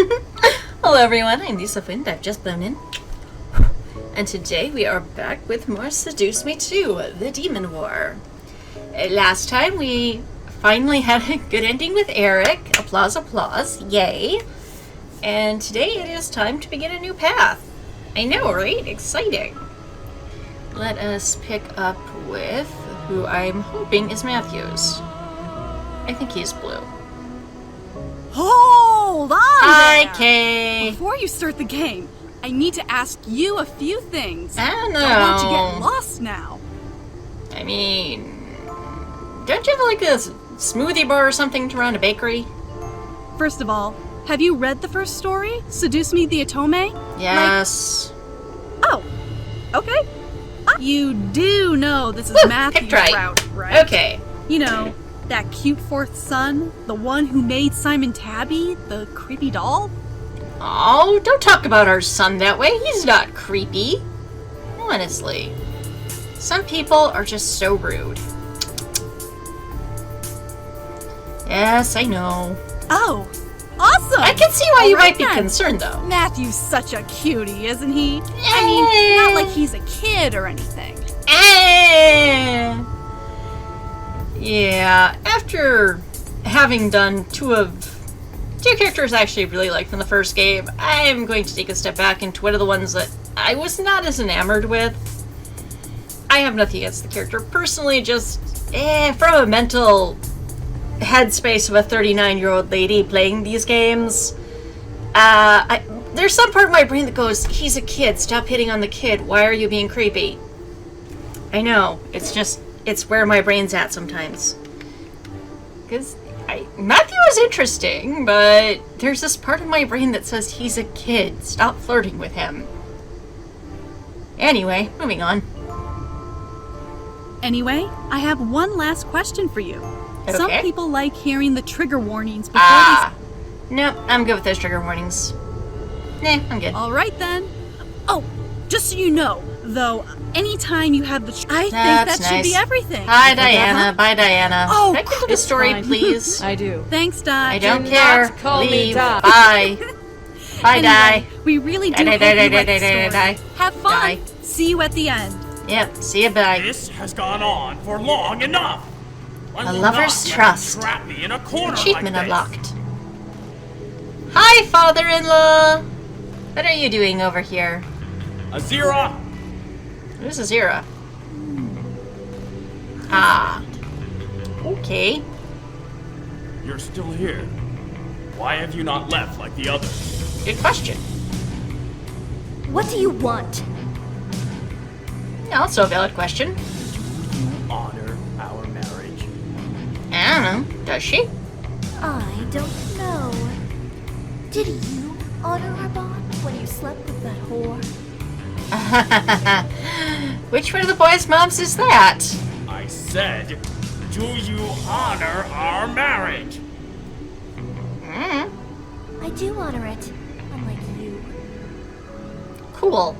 Hello everyone, I'm Lisa Wind. I've just blown in. And today we are back with more Seduce Me 2, The Demon War. Last time we finally had a good ending with Eric. Applause, applause. Yay. And today it is time to begin a new path. I know, right? Exciting. Let us pick up with who I'm hoping is Mathew's. I think he's blue. Hold on Hi, there. Kay. Before you start the game, I need to ask you a few things. I don't know. Don't want to get lost now. I mean, don't you have like a smoothie bar or something to run a bakery? First of all, have you read the first story, Seduce Me the Otome? Yes. Oh, okay. You do know this is Woo, Mathew's picked right. route, right? Okay. You know, that cute fourth son, the one who made Simon Tabby, the creepy doll? Oh, don't talk about our son that way. He's not creepy. Honestly. Some people are just so rude. Yes, I know. Oh, awesome! I can see why you might be then. concerned, though. Matthew's such a cutie, isn't he? I mean, not like he's a kid or anything. Yeah, after having done two characters I actually really liked from the first game, I am going to take a step back into one of the ones that I was not as enamored with. I have nothing against the character personally, just from a mental headspace of a 39-year-old lady playing these games. There's some part of my brain that goes, he's a kid, stop hitting on the kid, why are you being creepy? I know, it's where my brain's at sometimes. Because Matthew is interesting, but there's this part of my brain that says he's a kid, stop flirting with him. Anyway, moving on. Anyway, I have one last question for you. Okay. Some people like hearing the trigger warnings before Nope, I'm good with those trigger warnings. Nah, I'm good. All right then. Oh, just so you know, though, anytime you have the I think That's that should be nice. everything. Hi, Diana. Bye, Diana. Oh, can I get to the that's story, fine. please? I do. Thanks, Di. I don't Do care. not call me Leave. Di. Bye. Bye, Di. We really do Die, hope die, die, you die, like die, the die, story. die. Have fun. Die. See you at the end. Yep, see you, bye. This has gone on for long enough. I A will lover's not let you trust. Trap me in a corner Achievement like this. unlocked. Hi, father-in-law. What are you doing over here? Azira, Who's Azira? Ah. Okay. you're still here. Why have you not left like the others? Good question. What do you want? Also a valid question. Honor our marriage. I don't know. Does she? I don't know. Did you honor our bond when you slept with that whore? Which one of the boys' moms is that? I said, do you honor our marriage? I do honor it, unlike you. Cool.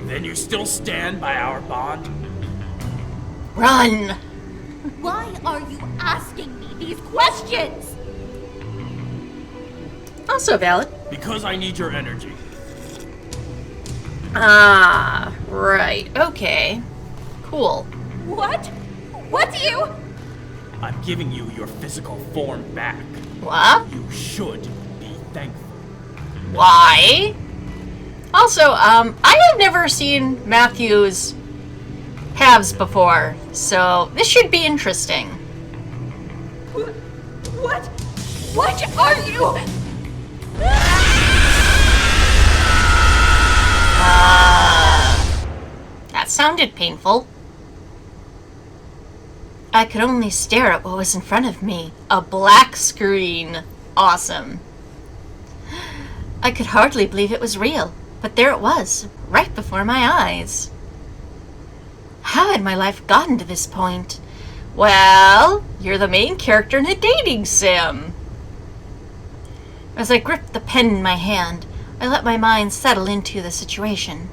Then you still stand by our bond? Run! Why are you asking me these questions? Also valid. Because I need your energy. Ah, right. Okay. Cool. What? What do you... I'm giving you your physical form back. What? You should be thankful. Why? Also, I have never seen Matthew's halves before, so this should be interesting. What? What are you... That sounded painful. I could only stare at what was in front of me. A black screen. Awesome. I could hardly believe it was real, but there it was, right before my eyes. How had my life gotten to this point? Well, you're the main character in a dating sim. As I gripped the pen in my hand, I let my mind settle into the situation.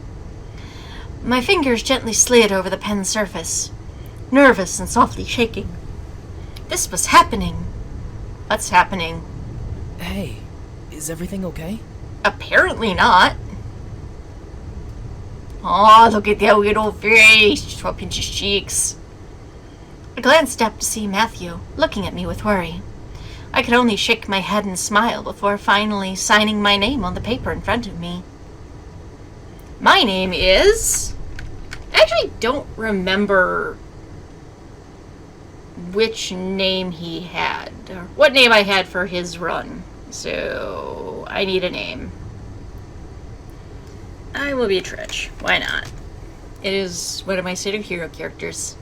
My fingers gently slid over the pen's surface, nervous and softly shaking. This was happening. What's happening? Hey, Is everything okay? Apparently not. Aw, look at that little face. Just want to pinch his cheeks. I glanced up to see Mathew, looking at me with worry. I could only shake my head and smile before finally signing my name on the paper in front of me. My name is... I actually don't remember which name he had, or what name I had for his run. So, I need a name. I will be Tritch. Why not? It is one of my superhero characters.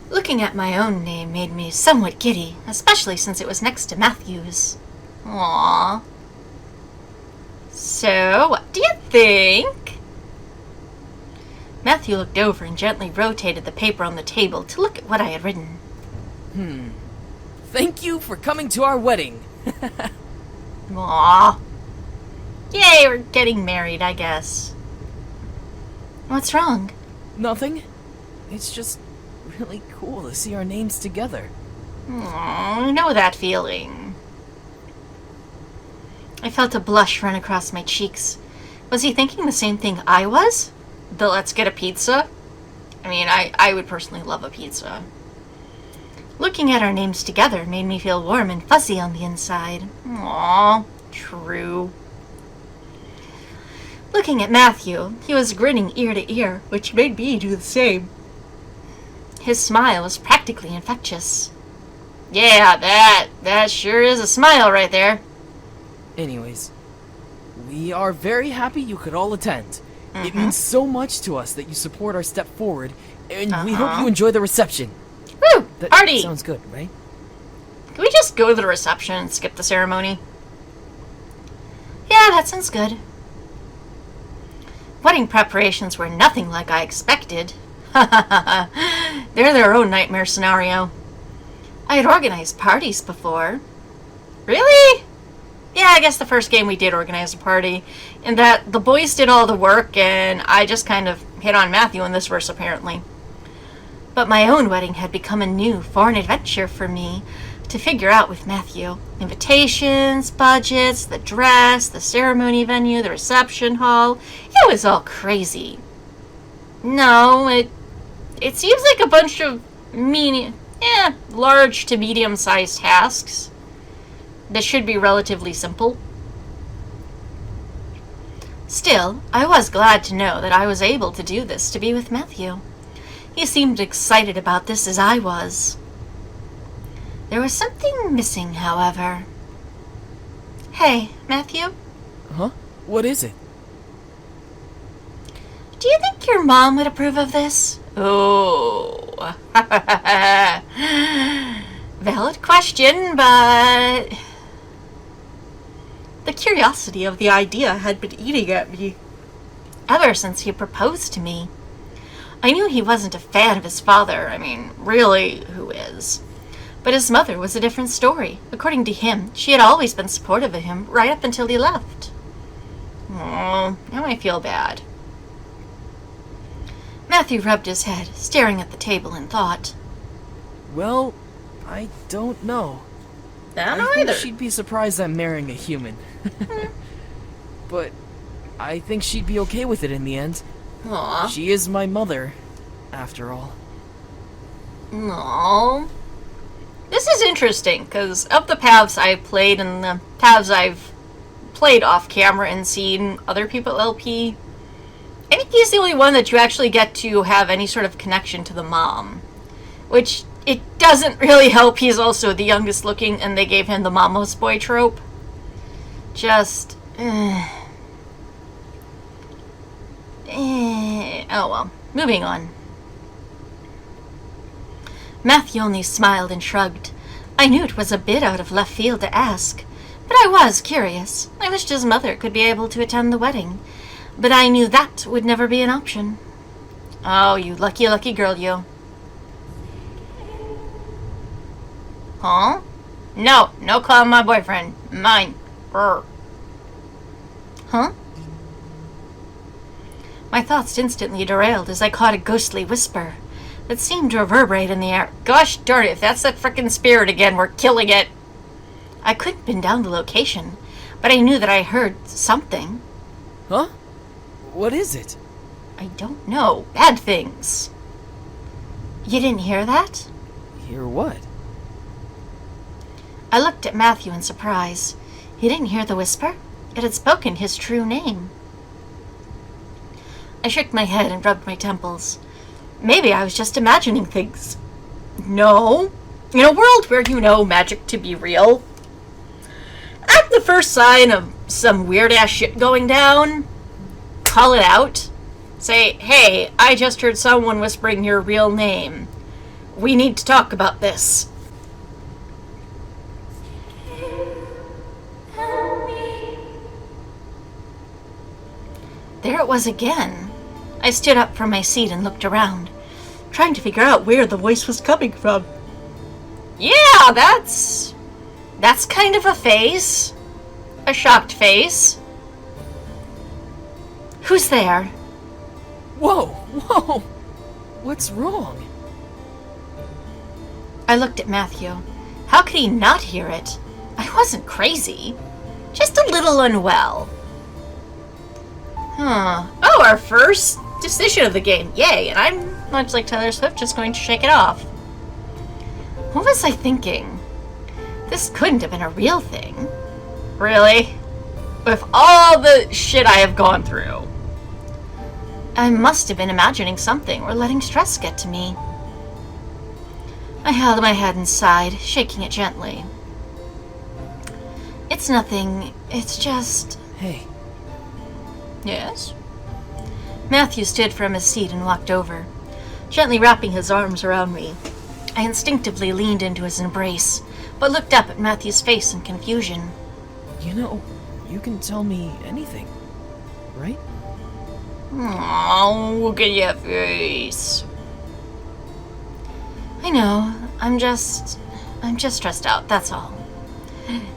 Looking at my own name made me somewhat giddy, especially since it was next to Mathew's. Aww. So, what do you think? Mathew looked over and gently rotated the paper on the table to look at what I had written. Thank you for coming to our wedding. Aww. Yay, we're getting married, I guess. What's wrong? Nothing. It's just really cool to see our names together. I know that feeling. I felt a blush run across my cheeks. Was he thinking the same thing I was? The let's get a pizza? I mean, I would personally love a pizza. Looking at our names together made me feel warm and fuzzy on the inside. Aww, true. Looking at Mathew, he was grinning ear to ear, which made me do the same. His smile was practically infectious. Yeah, that sure is a smile right there. Anyways, we are very happy you could all attend. It means so much to us that you support our step forward, and we hope you enjoy the reception. Woo! That Party! sounds good, right? Can we just go to the reception and skip the ceremony? Yeah, that sounds good. Wedding preparations were nothing like I expected. They're their own nightmare scenario. I had organized parties before. Really? Yeah, I guess the first game we did organize a party. And that the boys did all the work and I just kind of hit on Mathew in this verse apparently. But my own wedding had become a new foreign adventure for me to figure out with Mathew. Invitations, budgets, the dress, the ceremony venue, the reception hall. It was all crazy. No, it seems like a bunch of large to medium-sized tasks that should be relatively simple. Still, I was glad to know that I was able to do this to be with Mathew. He seemed excited about this as I was. There was something missing, however. Hey, Mathew? Huh? What is it? Do you think your mom would approve of this? Oh. Valid question, but... The curiosity of the idea had been eating at me ever since he proposed to me. I knew he wasn't a fan of his father. I mean, really, who is? But his mother was a different story. According to him, she had always been supportive of him right up until he left. Oh, now I feel bad. Mathew rubbed his head, staring at the table in thought. Well, I don't know. I don't know think either. she'd be surprised I'm marrying a human. But I think she'd be okay with it in the end. Aw. She is my mother, after all. Aww. This is interesting, because of the paths I've played and the paths I've played off camera and seen other people LP, I think he's the only one that you actually get to have any sort of connection to the mom. Which, it doesn't really help he's also the youngest looking and they gave him the mama's boy trope. Just... oh well. Moving on. Mathew only smiled and shrugged. I knew it was a bit out of left field to ask, but I was curious. I wished his mother could be able to attend the wedding, but I knew that would never be an option. Oh, you lucky, lucky girl, you. Huh? No calling my boyfriend. Mine. Brr. Huh? My thoughts instantly derailed as I caught a ghostly whisper that seemed to reverberate in the air. Gosh darn it, if that's that frickin' spirit again, we're killing it. I couldn't pin down the location, but I knew that I heard something. Huh? What is it? I don't know. Bad things. You didn't hear that? Hear what? I looked at Mathew in surprise. He didn't hear the whisper. It had spoken his true name. I shook my head and rubbed my temples. Maybe I was just imagining things. No. In a world where you know magic to be real, at the first sign of some weird-ass shit going down, call it out. Say, hey, I just heard someone whispering your real name. We need to talk about this. Help me. There it was again. I stood up from my seat and looked around, trying to figure out where the voice was coming from. Yeah, that's kind of a face. A shocked face. Who's there? Whoa! Whoa! What's wrong? I looked at Mathew. How could he not hear it? I wasn't crazy. Just a little unwell. Oh, our first decision of the game. Yay, and I'm, much like Taylor Swift, just going to shake it off. What was I thinking? This couldn't have been a real thing. Really? With all the shit I have gone through. I must have been imagining something or letting stress get to me. I held my head and sighed, shaking it gently. It's nothing. It's just... Hey. Yes? Mathew stood from his seat and walked over, gently wrapping his arms around me. I instinctively leaned into his embrace, but looked up at Mathew's face in confusion. You know, you can tell me anything, right? Oh, look at your face. I know. I'm just stressed out, that's all.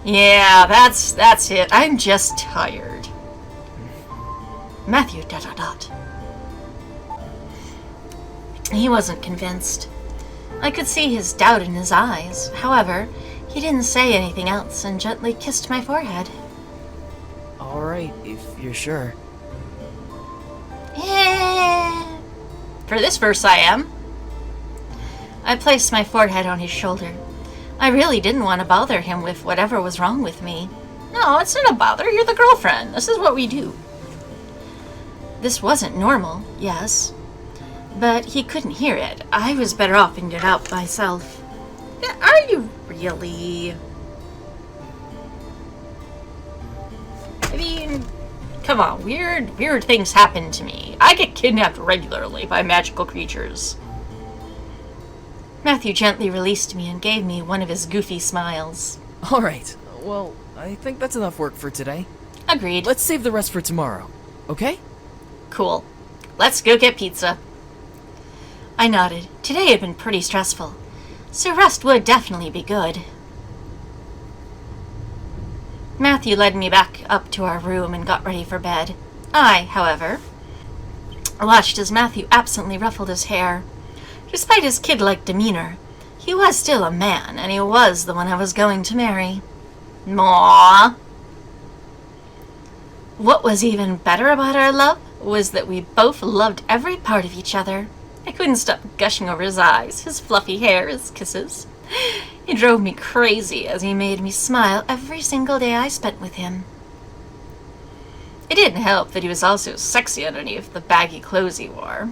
Yeah, that's it. I'm just tired. Mathew ... He wasn't convinced. I could see his doubt in his eyes. However, he didn't say anything else and gently kissed my forehead. Alright, if you're sure. Yeah. For this verse, I am. I placed my forehead on his shoulder. I really didn't want to bother him with whatever was wrong with me. No, it's not a bother. You're the girlfriend. This is what we do. This wasn't normal, yes. But he couldn't hear it. I was better off figuring it out myself. Are you really? I mean, come on. Weird things happen to me. I get kidnapped regularly by magical creatures. Mathew gently released me and gave me one of his goofy smiles. Alright, well, I think that's enough work for today. Agreed. Let's save the rest for tomorrow, okay? Cool. Let's go get pizza. I nodded. Today had been pretty stressful, so rest would definitely be good. Mathew led me back up to our room and got ready for bed. I, however, watched as Mathew absently ruffled his hair. Despite his kid-like demeanor, he was still a man, and he was the one I was going to marry. Aww. What was even better about our love was that we both loved every part of each other. I couldn't stop gushing over his eyes, his fluffy hair, his kisses. He drove me crazy as he made me smile every single day I spent with him. It didn't help that he was also sexy underneath the baggy clothes he wore.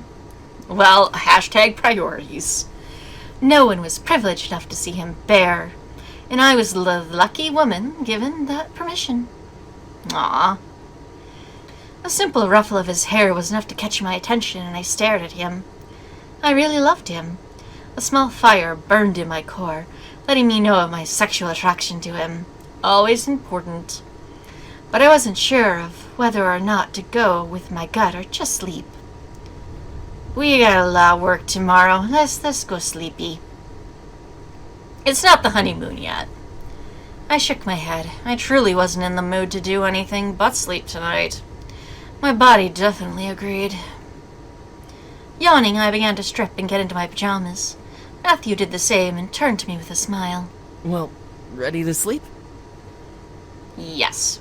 Well, hashtag priorities. No one was privileged enough to see him bare, and I was the lucky woman given that permission. Aww. A simple ruffle of his hair was enough to catch my attention, and I stared at him. I really loved him. A small fire burned in my core, letting me know of my sexual attraction to him. Always important. But I wasn't sure of whether or not to go with my gut or just sleep. We got a lot of work tomorrow. Let's go sleepy. It's not the honeymoon yet. I shook my head. I truly wasn't in the mood to do anything but sleep tonight. My body definitely agreed. Yawning, I began to strip and get into my pajamas. Mathew did the same and turned to me with a smile. Well, ready to sleep? Yes.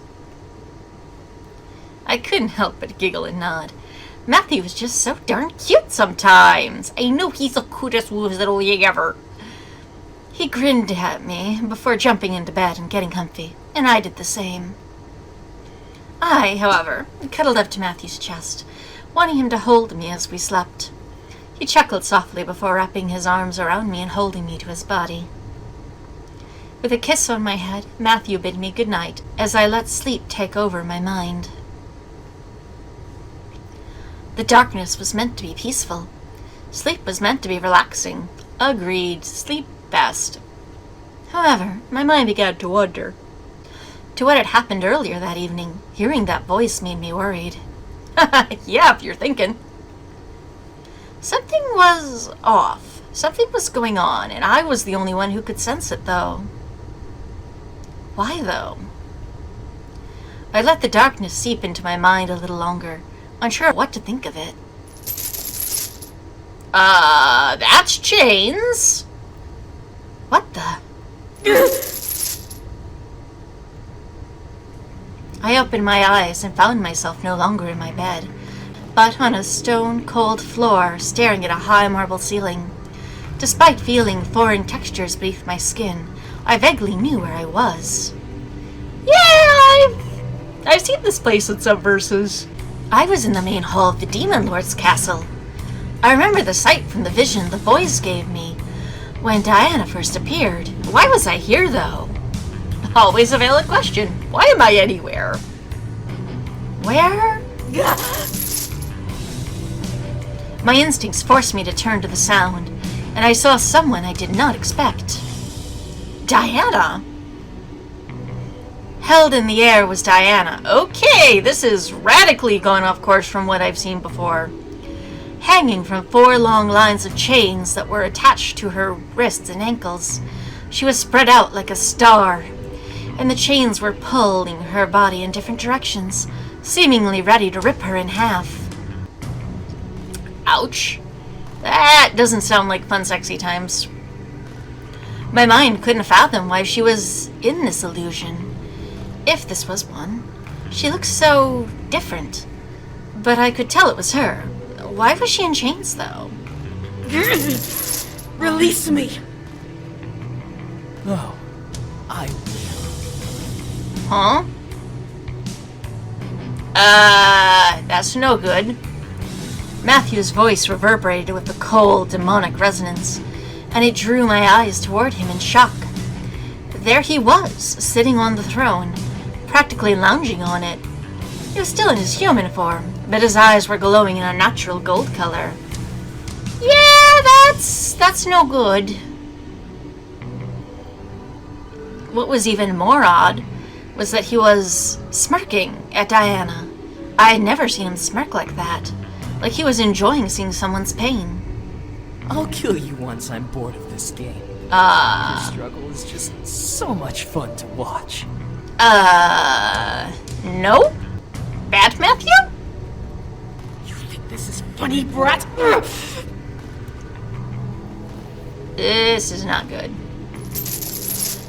I couldn't help but giggle and nod. Mathew was just so darn cute sometimes. I know he's the cutest little yig ever. He grinned at me before jumping into bed and getting comfy, and I did the same. I, however, cuddled up to Mathew's chest, wanting him to hold me as we slept. He chuckled softly before wrapping his arms around me and holding me to his body. With a kiss on my head, Mathew bid me good night as I let sleep take over my mind. The darkness was meant to be peaceful. Sleep was meant to be relaxing. Agreed, sleep best. However, my mind began to wander. To what had happened earlier that evening, hearing that voice made me worried. Yeah, if you're thinking. Something was off. Something was going on, and I was the only one who could sense it, though. Why, though? I let the darkness seep into my mind a little longer, unsure what to think of it. That's chains. What the? I opened my eyes and found myself no longer in my bed, but on a stone-cold floor staring at a high marble ceiling. Despite feeling foreign textures beneath my skin, I vaguely knew where I was. Yeah, I've seen this place in some verses. I was in the main hall of the Demon Lord's castle. I remember the sight from the vision the boys gave me when Diana first appeared. Why was I here, though? Always a valid question. Why am I anywhere? Where? My instincts forced me to turn to the sound, and I saw someone I did not expect. Diana! Held in the air was Diana. Okay, this is radically gone off course from what I've seen before. Hanging from 4 long lines of chains that were attached to her wrists and ankles, she was spread out like a star, and the chains were pulling her body in different directions, seemingly ready to rip her in half. Ouch. That doesn't sound like fun, sexy times. My mind couldn't fathom why she was in this illusion. If this was one. She looked so different. But I could tell it was her. Why was she in chains, though? Release me! Oh, I will. Huh? That's no good. Mathew's voice reverberated with a cold, demonic resonance, and it drew my eyes toward him in shock. There he was, sitting on the throne, practically lounging on it. He was still in his human form, but his eyes were glowing in a natural gold color. Yeah, that's no good. What was even more odd was that he was smirking at Diana. I had never seen him smirk like that, like he was enjoying seeing someone's pain. I'll kill you once I'm bored of this game. Your struggle is just so much fun to watch. No? Bad Mathew? You think this is funny, brat? This is not good.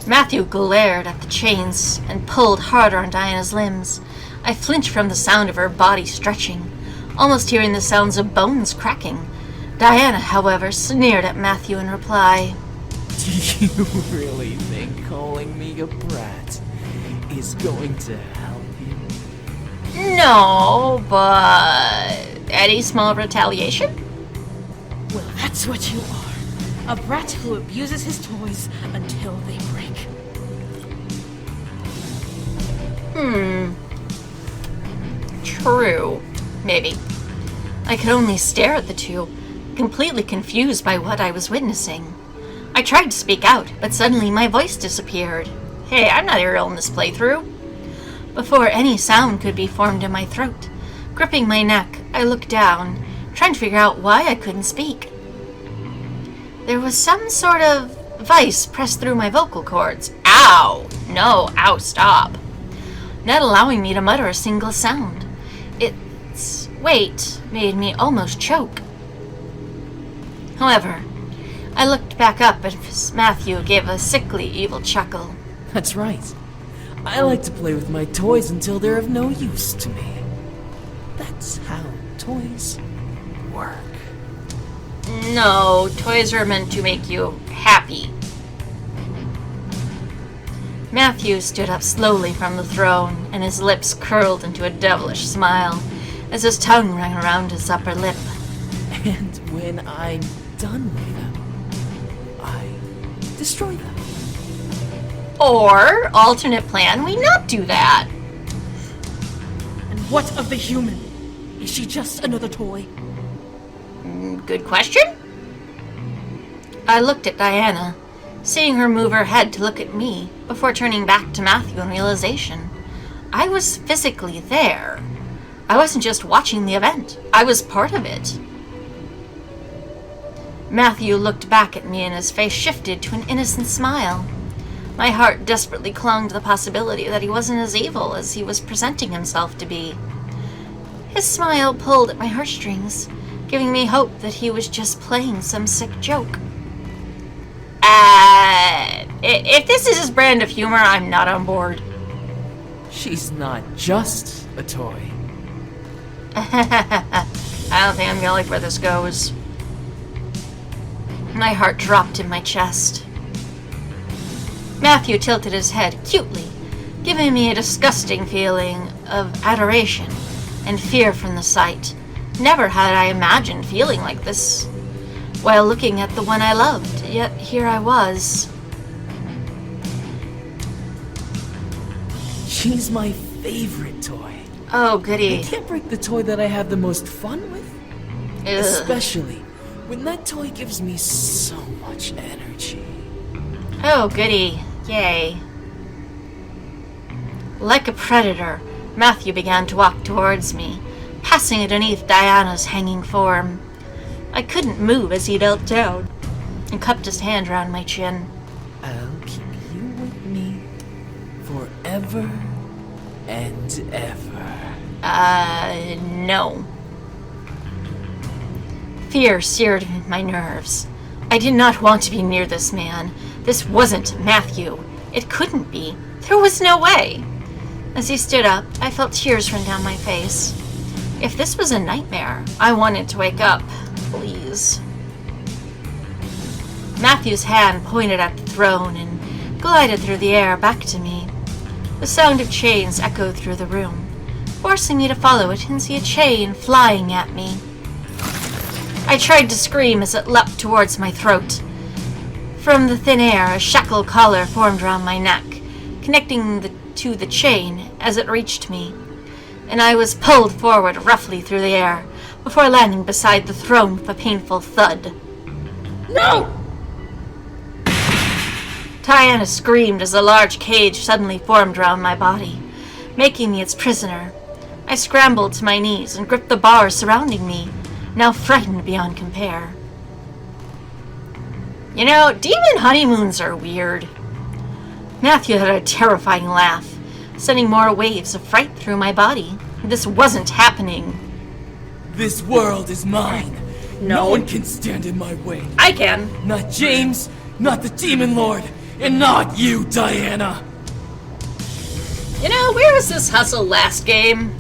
Mathew glared at the chains and pulled harder on Diana's limbs. I flinched from the sound of her body stretching, almost hearing the sounds of bones cracking. Diana, however, sneered at Mathew in reply. Do you really think calling me a brat is going to help you? No, but any small retaliation? Well, that's what you are. A brat who abuses his toys until they break. True. Maybe. I could only stare at the two, completely confused by what I was witnessing. I tried to speak out, but suddenly my voice disappeared. Hey, I'm not Ariel in this playthrough. Before any sound could be formed in my throat, gripping my neck, I looked down, trying to figure out why I couldn't speak. There was some sort of vice pressed through my vocal cords. Ow! No, ow, stop. Not allowing me to mutter a single sound. Its weight made me almost choke. However, I looked back up and Mathew gave a sickly, evil chuckle. That's right. I like to play with my toys until they're of no use to me. That's how toys work. No, toys are meant to make you happy. Mathew stood up slowly from the throne, and his lips curled into a devilish smile as his tongue ran around his upper lip. And when I'm done with them, I destroy them. Or, alternate plan, we not do that. And what of the human? Is she just another toy? Good question. I looked at Diana, seeing her move her head to look at me before turning back to Mathew in realization. I was physically there. I wasn't just watching the event. I was part of it. Mathew looked back at me and his face shifted to an innocent smile. My heart desperately clung to the possibility that he wasn't as evil as he was presenting himself to be. His smile pulled at my heartstrings, giving me hope that he was just playing some sick joke. If this is his brand of humor, I'm not on board. She's not just a toy. I don't think I'm gonna like where this goes. My heart dropped in my chest. Mathew tilted his head cutely, giving me a disgusting feeling of adoration and fear from the sight. Never had I imagined feeling like this while looking at the one I loved, yet here I was. She's my favorite toy. Oh, goody. I can't break the toy that I have the most fun with. Ugh. Especially when that toy gives me so much energy. Oh, goody. Yay. Like a predator, Mathew began to walk towards me, passing underneath Diana's hanging form. I couldn't move as he knelt down and cupped his hand around my chin. I'll keep you with me forever and ever. No. Fear seared my nerves. I did not want to be near this man. This wasn't Mathew. It couldn't be. There was no way. As he stood up, I felt tears run down my face. If this was a nightmare, I wanted to wake up. Please. Mathew's hand pointed at the throne and glided through the air back to me. The sound of chains echoed through the room, forcing me to follow it and see a chain flying at me. I tried to scream as it leapt towards my throat. From the thin air, a shackle collar formed around my neck, connecting to the chain as it reached me, and I was pulled forward roughly through the air before landing beside the throne with a painful thud. No! Diana screamed as a large cage suddenly formed around my body, making me its prisoner. I scrambled to my knees and gripped the bars surrounding me, now frightened beyond compare. You know, demon honeymoons are weird. Mathew had a terrifying laugh, sending more waves of fright through my body. This wasn't happening. This world is mine. No one can stand in my way. I can. Not James, not the Demon Lord, and not you, Diana. You know, where was this hustle last game?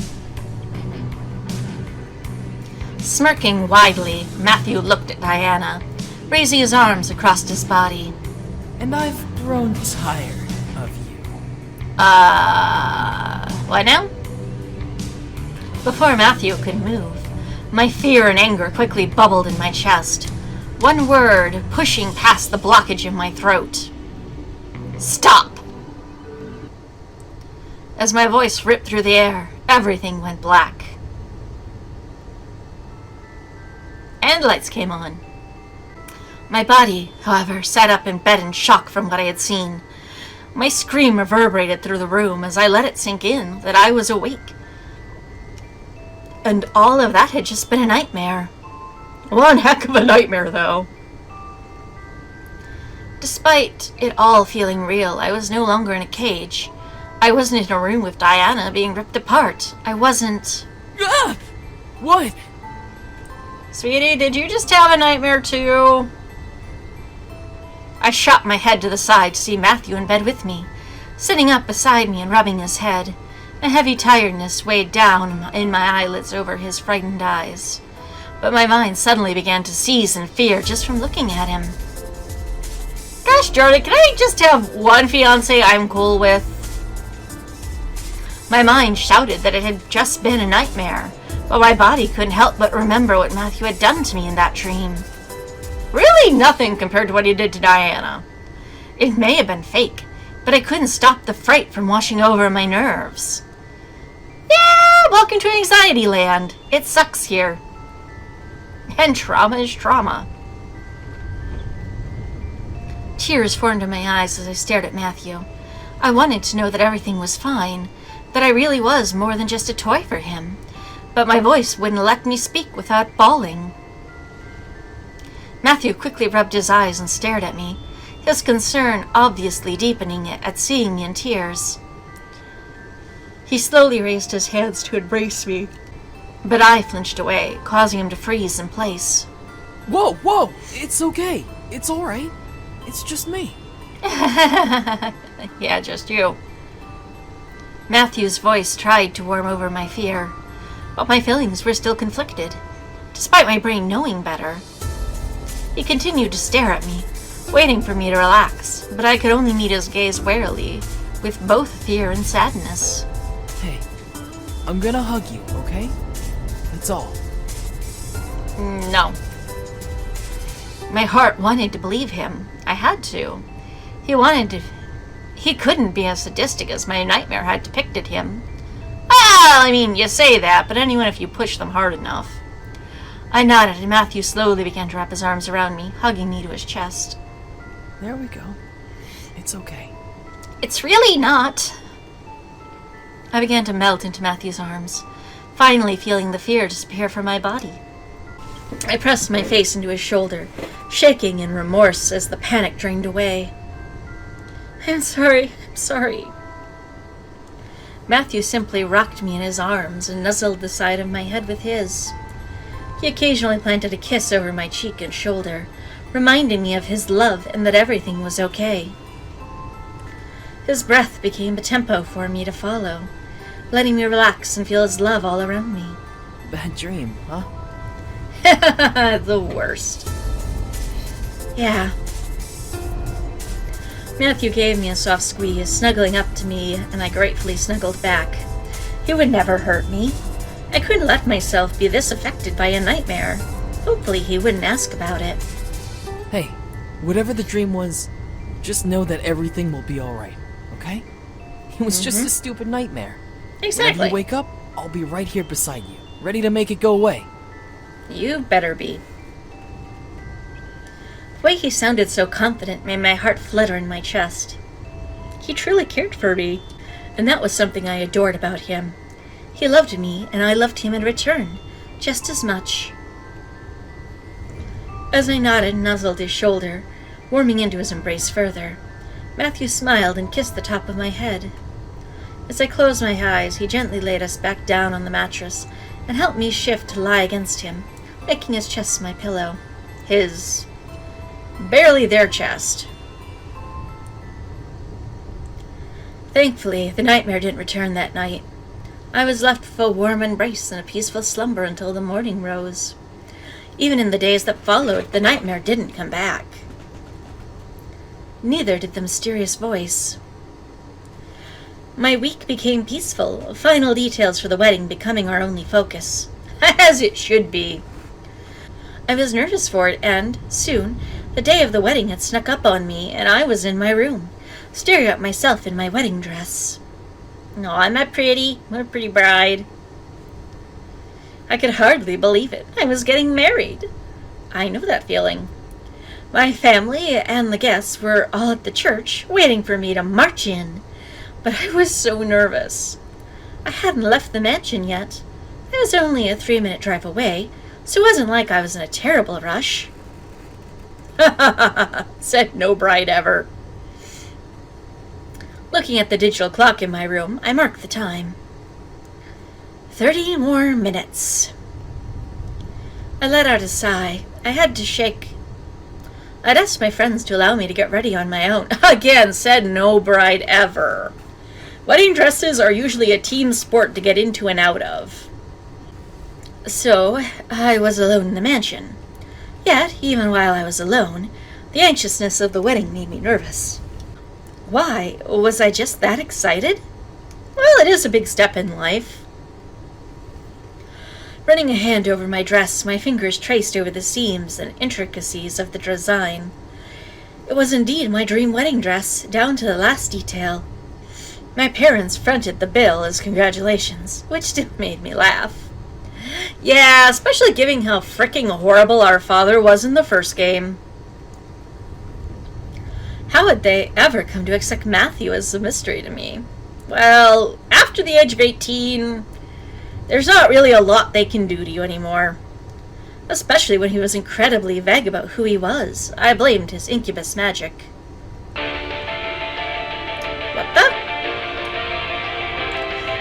Smirking widely, Mathew looked at Diana, raising his arms across his body. And I've grown tired of you. What now? Before Mathew could move, my fear and anger quickly bubbled in my chest. One word pushing past the blockage in my throat. Stop! As my voice ripped through the air, everything went black. And lights came on. My body, however, sat up in bed in shock from what I had seen. My scream reverberated through the room as I let it sink in that I was awake. And all of that had just been a nightmare. One heck of a nightmare, though. Despite it all feeling real, I was no longer in a cage. I wasn't in a room with Diana being ripped apart. I wasn't... Ah! What? Sweetie, did you just have a nightmare too? I shot my head to the side to see Mathew in bed with me, sitting up beside me and rubbing his head. A heavy tiredness weighed down in my eyelids over his frightened eyes. But my mind suddenly began to seize in fear just from looking at him. Gosh, Jordan, can I just have one fiancé I'm cool with? My mind shouted that it had just been a nightmare, but my body couldn't help but remember what Mathew had done to me in that dream. Really nothing compared to what he did to Diana. It may have been fake, but I couldn't stop the fright from washing over my nerves. Yeah, welcome to anxiety land. It sucks here. And trauma is trauma. Tears formed in my eyes as I stared at Mathew. I wanted to know that everything was fine, that I really was more than just a toy for him, but my voice wouldn't let me speak without bawling. Mathew quickly rubbed his eyes and stared at me, his concern obviously deepening it at seeing me in tears. He slowly raised his hands to embrace me, but I flinched away, causing him to freeze in place. Whoa! It's okay. It's alright. It's just me. Yeah, just you. Mathew's voice tried to warm over my fear, but my feelings were still conflicted, despite my brain knowing better. He continued to stare at me, waiting for me to relax, but I could only meet his gaze warily, with both fear and sadness. Hey, I'm gonna hug you, okay? That's all. No. My heart wanted to believe him. I had to. He couldn't be as sadistic as my nightmare had depicted him. Well, I mean, you say that, but anyone if you push them hard enough. I nodded, and Mathew slowly began to wrap his arms around me, hugging me to his chest. There we go. It's okay. It's really not. I began to melt into Mathew's arms, finally feeling the fear disappear from my body. I pressed my face into his shoulder, shaking in remorse as the panic drained away. I'm sorry. Mathew simply rocked me in his arms and nuzzled the side of my head with his. He occasionally planted a kiss over my cheek and shoulder, reminding me of his love and that everything was okay. His breath became a tempo for me to follow, letting me relax and feel his love all around me. Bad dream, huh? The worst. Yeah. Mathew gave me a soft squeeze, snuggling up to me, and I gratefully snuggled back. He would never hurt me. I couldn't let myself be this affected by a nightmare. Hopefully he wouldn't ask about it. Hey, whatever the dream was, just know that everything will be alright, okay? It was just a stupid nightmare. Exactly. When you wake up, I'll be right here beside you, ready to make it go away. You better be. The way he sounded so confident made my heart flutter in my chest. He truly cared for me, and that was something I adored about him. He loved me, and I loved him in return, just as much. As I nodded and nuzzled his shoulder, warming into his embrace further, Mathew smiled and kissed the top of my head. As I closed my eyes, he gently laid us back down on the mattress and helped me shift to lie against him, making his chest my pillow. His barely their chest. Thankfully, the nightmare didn't return that night. I was left with a warm embrace and a peaceful slumber until the morning rose. Even in the days that followed, the nightmare didn't come back. Neither did the mysterious voice. My week became peaceful, final details for the wedding becoming our only focus. As it should be. I was nervous for it, and, soon, the day of the wedding had snuck up on me, and I was in my room, staring at myself in my wedding dress. Oh, I'm a pretty bride. I could hardly believe it. I was getting married. I know that feeling. My family and the guests were all at the church, waiting for me to march in. But I was so nervous. I hadn't left the mansion yet. I was only a 3-minute drive away, so it wasn't like I was in a terrible rush. Ha ha ha, said no bride ever. Looking at the digital clock in my room, I marked the time. 30 more minutes. I let out a sigh. I had to shake. I'd asked my friends to allow me to get ready on my own. Again, said no bride ever. Wedding dresses are usually a team sport to get into and out of. So, I was alone in the mansion. Yet, even while I was alone, the anxiousness of the wedding made me nervous. Why? Was I just that excited? Well, it is a big step in life. Running a hand over my dress, my fingers traced over the seams and intricacies of the design. It was indeed my dream wedding dress, down to the last detail. My parents fronted the bill as congratulations, which still made me laugh. Yeah, especially given how fricking horrible our father was in the first game. How would they ever come to accept Mathew as a mystery to me? Well, after the age of 18... there's not really a lot they can do to you anymore. Especially when he was incredibly vague about who he was. I blamed his incubus magic. What the?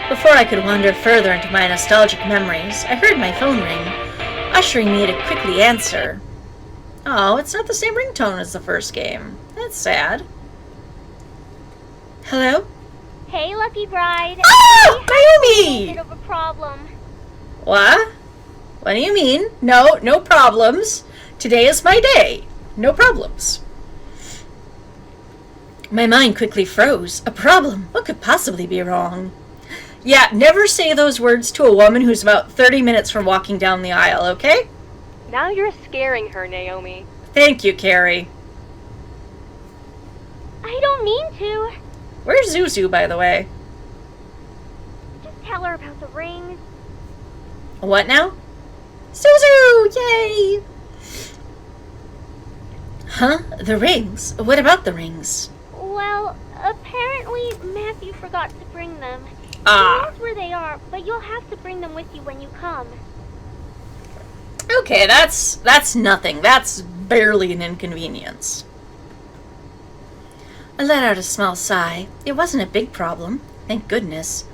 Before I could wander further into my nostalgic memories, I heard my phone ring, ushering me to quickly answer. Oh, it's not the same ringtone as the first game. That's sad. Hello? Hey, Lucky Bride. Ah! A Naomi! bit of a problem. What? What do you mean? No problems. Today is my day. No problems. My mind quickly froze. A problem? What could possibly be wrong? Yeah, never say those words to a woman who's about 30 minutes from walking down the aisle, okay? Now you're scaring her, Naomi. Thank you, Carrie. I don't mean to. Where's Zuzu, by the way? Just tell her about the rings. What now? Zuzu! Yay! Huh? The rings? What about the rings? Well, apparently Matthew forgot to bring them. Ah. He knows where they are, but you'll have to bring them with you when you come. Okay, that's nothing. That's barely an inconvenience. I let out a small sigh. It wasn't a big problem, thank goodness.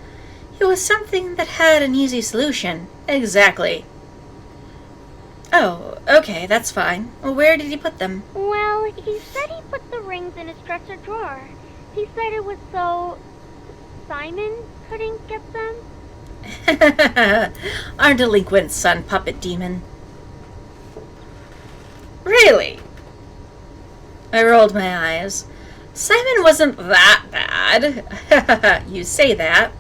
It was something that had an easy solution. Exactly. Oh, okay, that's fine. Where did he put them? Well, he said he put the rings in his dresser drawer. He said it was so Simon couldn't get them. Our delinquent son puppet demon. Really? I rolled my eyes. Simon wasn't that bad. You say that.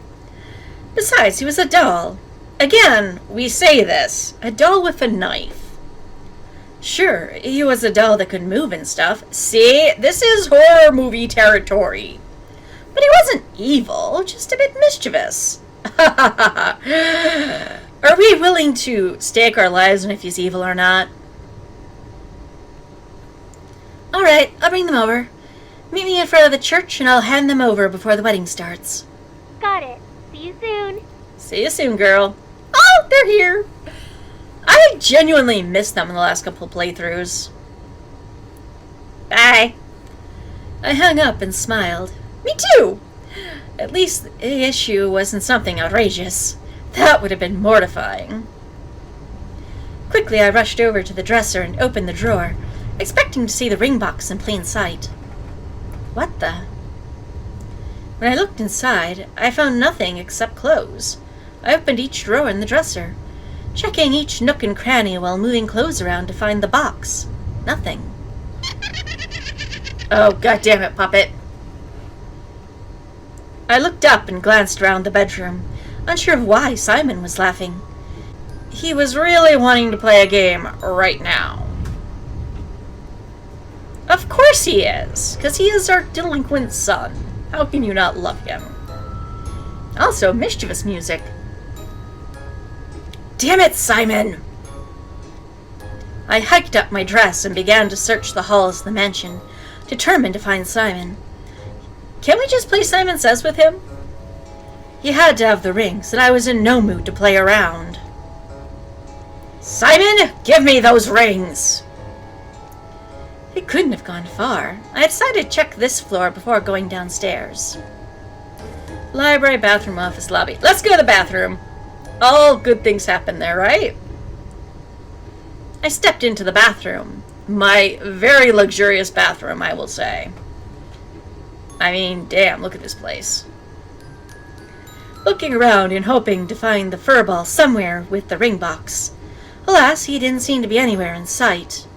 Besides, he was a doll. Again, we say this. A doll with a knife. Sure, he was a doll that could move and stuff. See, this is horror movie territory. But he wasn't evil, just a bit mischievous. Are we willing to stake our lives on if he's evil or not? Alright, I'll bring them over. Meet me in front of the church and I'll hand them over before the wedding starts. Got it. See you soon. See you soon, girl. Oh, they're here. I genuinely missed them in the last couple playthroughs. Bye. I hung up and smiled. Me too. At least the issue wasn't something outrageous. That would have been mortifying. Quickly, I rushed over to the dresser and opened the drawer, expecting to see the ring box in plain sight. What the? When I looked inside, I found nothing except clothes. I opened each drawer in the dresser, checking each nook and cranny while moving clothes around to find the box. Nothing. Oh, goddammit, puppet. I looked up and glanced around the bedroom, unsure of why Simon was laughing. He was really wanting to play a game right now. Of course he is, because he is our delinquent son. How can you not love him? Also, mischievous music. Damn it, Simon! I hiked up my dress and began to search the halls of the mansion, determined to find Simon. Can't we just play Simon Says with him? He had to have the rings, and I was in no mood to play around. Simon, give me those rings! He couldn't have gone far. I decided to check this floor before going downstairs. Library, bathroom, office, lobby. Let's go to the bathroom. All good things happen there, right? I stepped into the bathroom. My very luxurious bathroom, I will say. I mean, damn, look at this place. Looking around and hoping to find the furball somewhere with the ring box. Alas, he didn't seem to be anywhere in sight.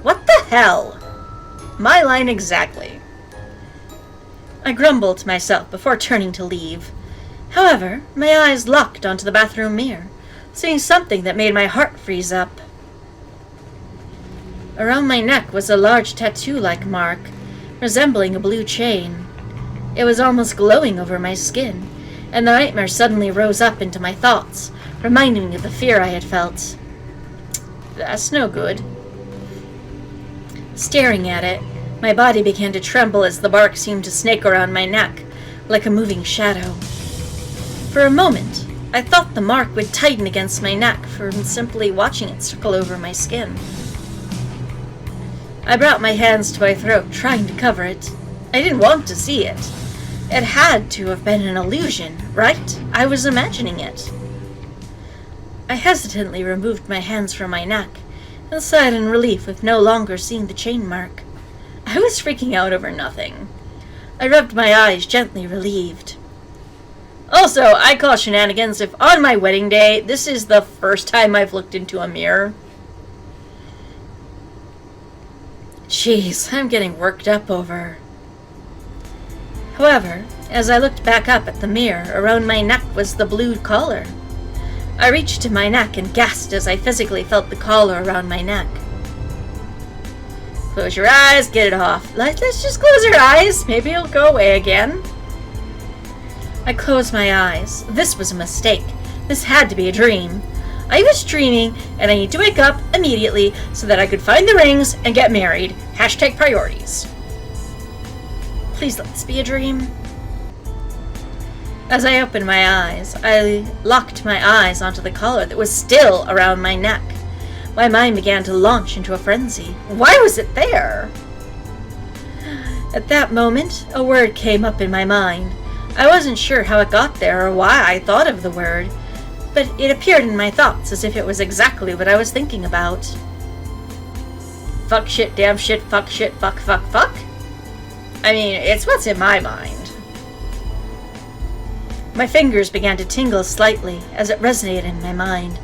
What the hell? My line exactly. I grumbled to myself before turning to leave. However, my eyes locked onto the bathroom mirror, seeing something that made my heart freeze up. Around my neck was a large tattoo-like mark, resembling a blue chain. It was almost glowing over my skin, and the nightmare suddenly rose up into my thoughts, reminding me of the fear I had felt. That's no good. Staring at it, my body began to tremble as the mark seemed to snake around my neck, like a moving shadow. For a moment, I thought the mark would tighten against my neck from simply watching it circle over my skin. I brought my hands to my throat, trying to cover it. I didn't want to see it. It had to have been an illusion, right? I was imagining it. I hesitantly removed my hands from my neck and sighed in relief with no longer seeing the chain mark. I was freaking out over nothing. I rubbed my eyes, gently relieved. Also, I call shenanigans if on my wedding day this is the first time I've looked into a mirror. Jeez, I'm getting worked up over. However, as I looked back up at the mirror, around my neck was the blue collar. I reached to my neck and gasped as I physically felt the collar around my neck. Close your eyes, get it off. Let's just close your eyes. Maybe it'll go away again. I closed my eyes. This was a mistake. This had to be a dream. I was dreaming, and I need to wake up immediately so that I could find the rings and get married. Hashtag priorities. Please let this be a dream. As I opened my eyes, I locked my eyes onto the collar that was still around my neck. My mind began to launch into a frenzy. Why was it there? At that moment, a word came up in my mind. I wasn't sure how it got there or why I thought of the word, but it appeared in my thoughts as if it was exactly what I was thinking about. Fuck shit, damn shit, fuck shit, fuck, fuck, fuck? I mean, it's what's in my mind. My fingers began to tingle slightly as it resonated in my mind.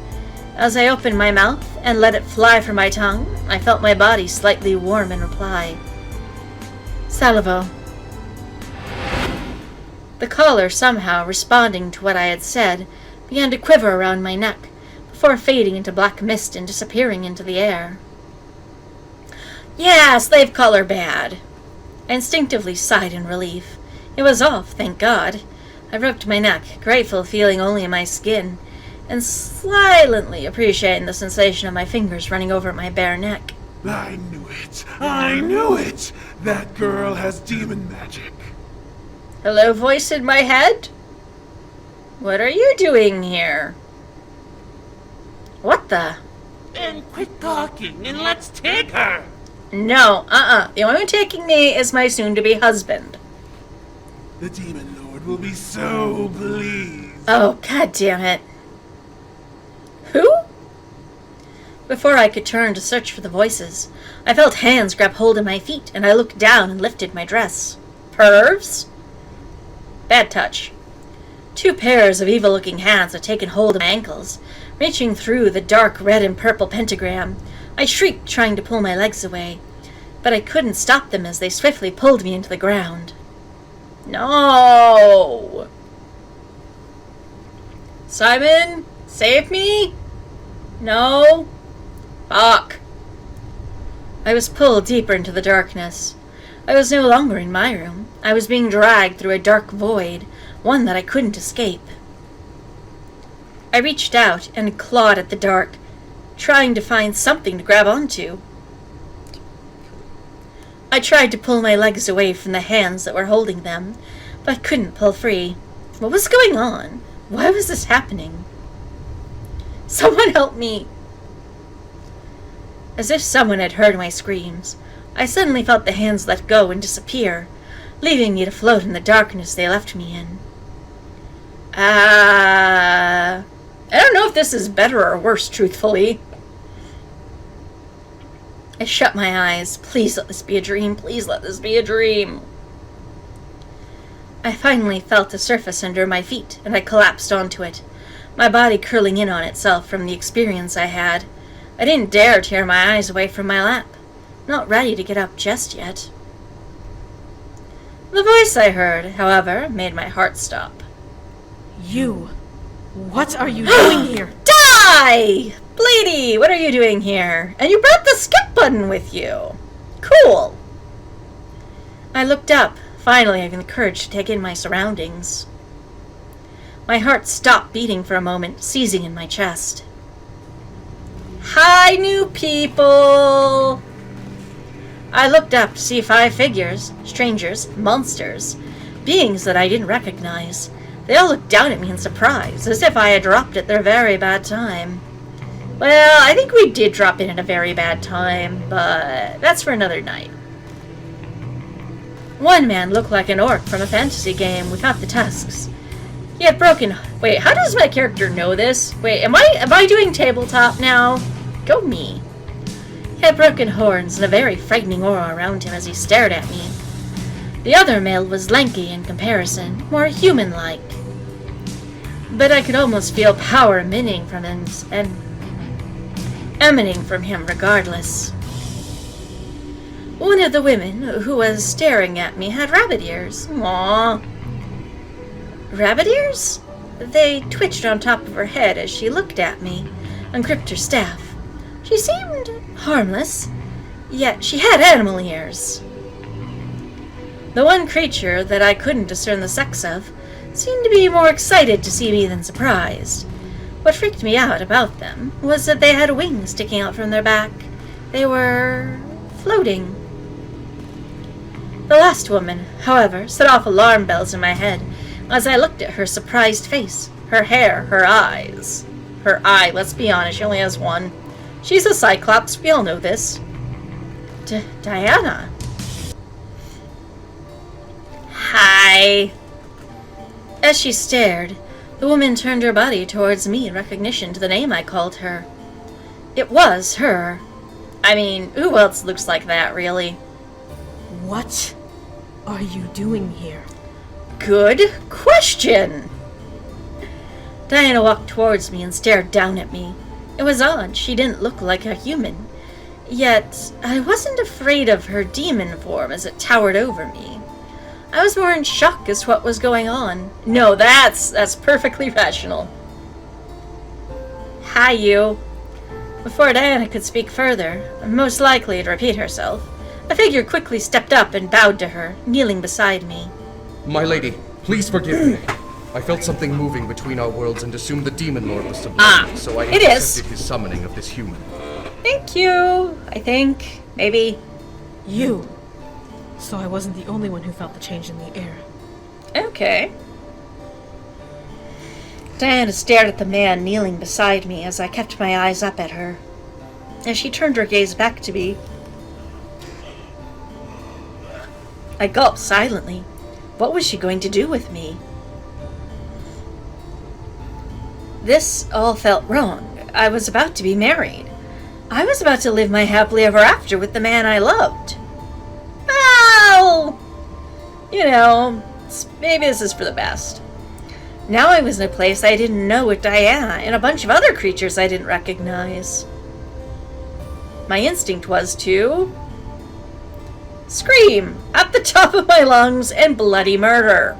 As I opened my mouth and let it fly from my tongue, I felt my body slightly warm in reply. Salvo. The collar, somehow responding to what I had said, began to quiver around my neck, before fading into black mist and disappearing into the air. Yeah, slave collar bad. I instinctively sighed in relief. It was off, thank God. I rubbed my neck, grateful feeling only in my skin, and silently appreciating the sensation of my fingers running over my bare neck. I knew it! I knew it! That girl has demon magic. Hello, voice in my head? What are you doing here? What the? And quit talking and let's take her! No, The only one taking me is my soon-to-be husband. The demon lord will be so pleased. Oh, god damn it. Who? Before I could turn to search for the voices, I felt hands grab hold of my feet, and I looked down and lifted my dress. Pervs? Bad touch. Two pairs of evil-looking hands had taken hold of my ankles, reaching through the dark red and purple pentagram. I shrieked, trying to pull my legs away, but I couldn't stop them as they swiftly pulled me into the ground. No! Simon? Save me? No? Fuck. I was pulled deeper into the darkness. I was no longer in my room. I was being dragged through a dark void, one that I couldn't escape. I reached out and clawed at the dark, trying to find something to grab onto. I tried to pull my legs away from the hands that were holding them, but couldn't pull free. What was going on? Why was this happening? Someone help me! As if someone had heard my screams, I suddenly felt the hands let go and disappear, leaving me to float in the darkness they left me in. I don't know if this is better or worse, truthfully. I shut my eyes. Please let this be a dream. Please let this be a dream. I finally felt a surface under my feet, and I collapsed onto it, my body curling in on itself from the experience I had. I didn't dare tear my eyes away from my lap. Not ready to get up just yet. The voice I heard, however, made my heart stop. You. What are you doing here? Die! Bleedy, what are you doing here? And you brought the skip button with you. Cool. I looked up, finally having the courage to take in my surroundings. My heart stopped beating for a moment, seizing in my chest. Hi, new people! I looked up to see 5 figures, strangers, monsters, beings that I didn't recognize. They all looked down at me in surprise, as if I had dropped at their very bad time. Well, I think we did drop in at a very bad time, but that's for another night. One man looked like an orc from a fantasy game without the tusks. He had broken... Wait, how does my character know this? Wait, am I doing tabletop now? Go me. He had broken horns and a very frightening aura around him as he stared at me. The other male was lanky in comparison, more human-like. But I could almost feel power emanating from him regardless. One of the women who was staring at me had rabbit ears. Aww. Rabbit ears? They twitched on top of her head as she looked at me and gripped her staff. She seemed harmless, yet she had animal ears. The one creature that I couldn't discern the sex of seemed to be more excited to see me than surprised. What freaked me out about them was that they had wings sticking out from their back. They were floating. The last woman, however, set off alarm bells in my head as I looked at her surprised face, her hair, her eyes. Her eye, let's be honest, she only has one. She's a Cyclops, we all know this. Diana. Hi. As she stared, the woman turned her body towards me in recognition to the name I called her. It was her. I mean, who else looks like that, really? What are you doing here? Good question. Diana walked towards me and stared down at me. It was odd, she didn't look like a human. Yet, I wasn't afraid of her demon form as it towered over me. I was more in shock as to what was going on. No, that's perfectly rational. Hi, you. Before Diana could speak further, most likely to repeat herself, a figure quickly stepped up and bowed to her, kneeling beside me. My lady, please forgive me. I felt something moving between our worlds and assumed the Demon Lord was to blame, so I intercepted his summoning of this human. Thank you, I think. Maybe. You. So I wasn't the only one who felt the change in the air. Okay. Diana stared at the man kneeling beside me as I kept my eyes up at her. As she turned her gaze back to me, I gulped silently. What was she going to do with me? This all felt wrong. I was about to be married. I was about to live my happily ever after with the man I loved. Oh! You know, maybe this is for the best. Now I was in a place I didn't know with Diana and a bunch of other creatures I didn't recognize. My instinct was to scream at the top of my lungs and bloody murder.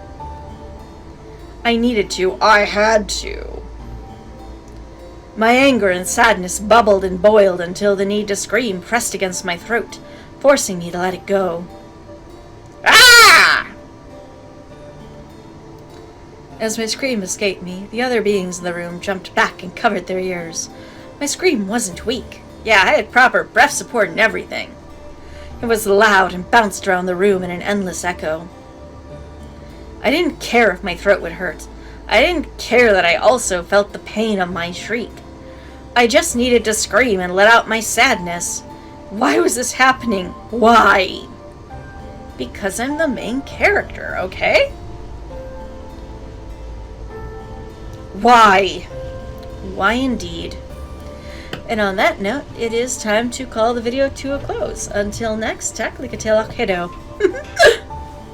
I needed to. I had to. My anger and sadness bubbled and boiled until the need to scream pressed against my throat, forcing me to let it go. Ah! As my scream escaped me, the other beings in the room jumped back and covered their ears. My scream wasn't weak. Yeah, I had proper breath support and everything. It was loud and bounced around the room in an endless echo. I didn't care if my throat would hurt. I didn't care that I also felt the pain of my shriek. I just needed to scream and let out my sadness. Why was this happening? Why? Because I'm the main character, okay? Why? Why indeed? And on that note, it is time to call the video to a close. Until next, Tacklickatelok Hedo.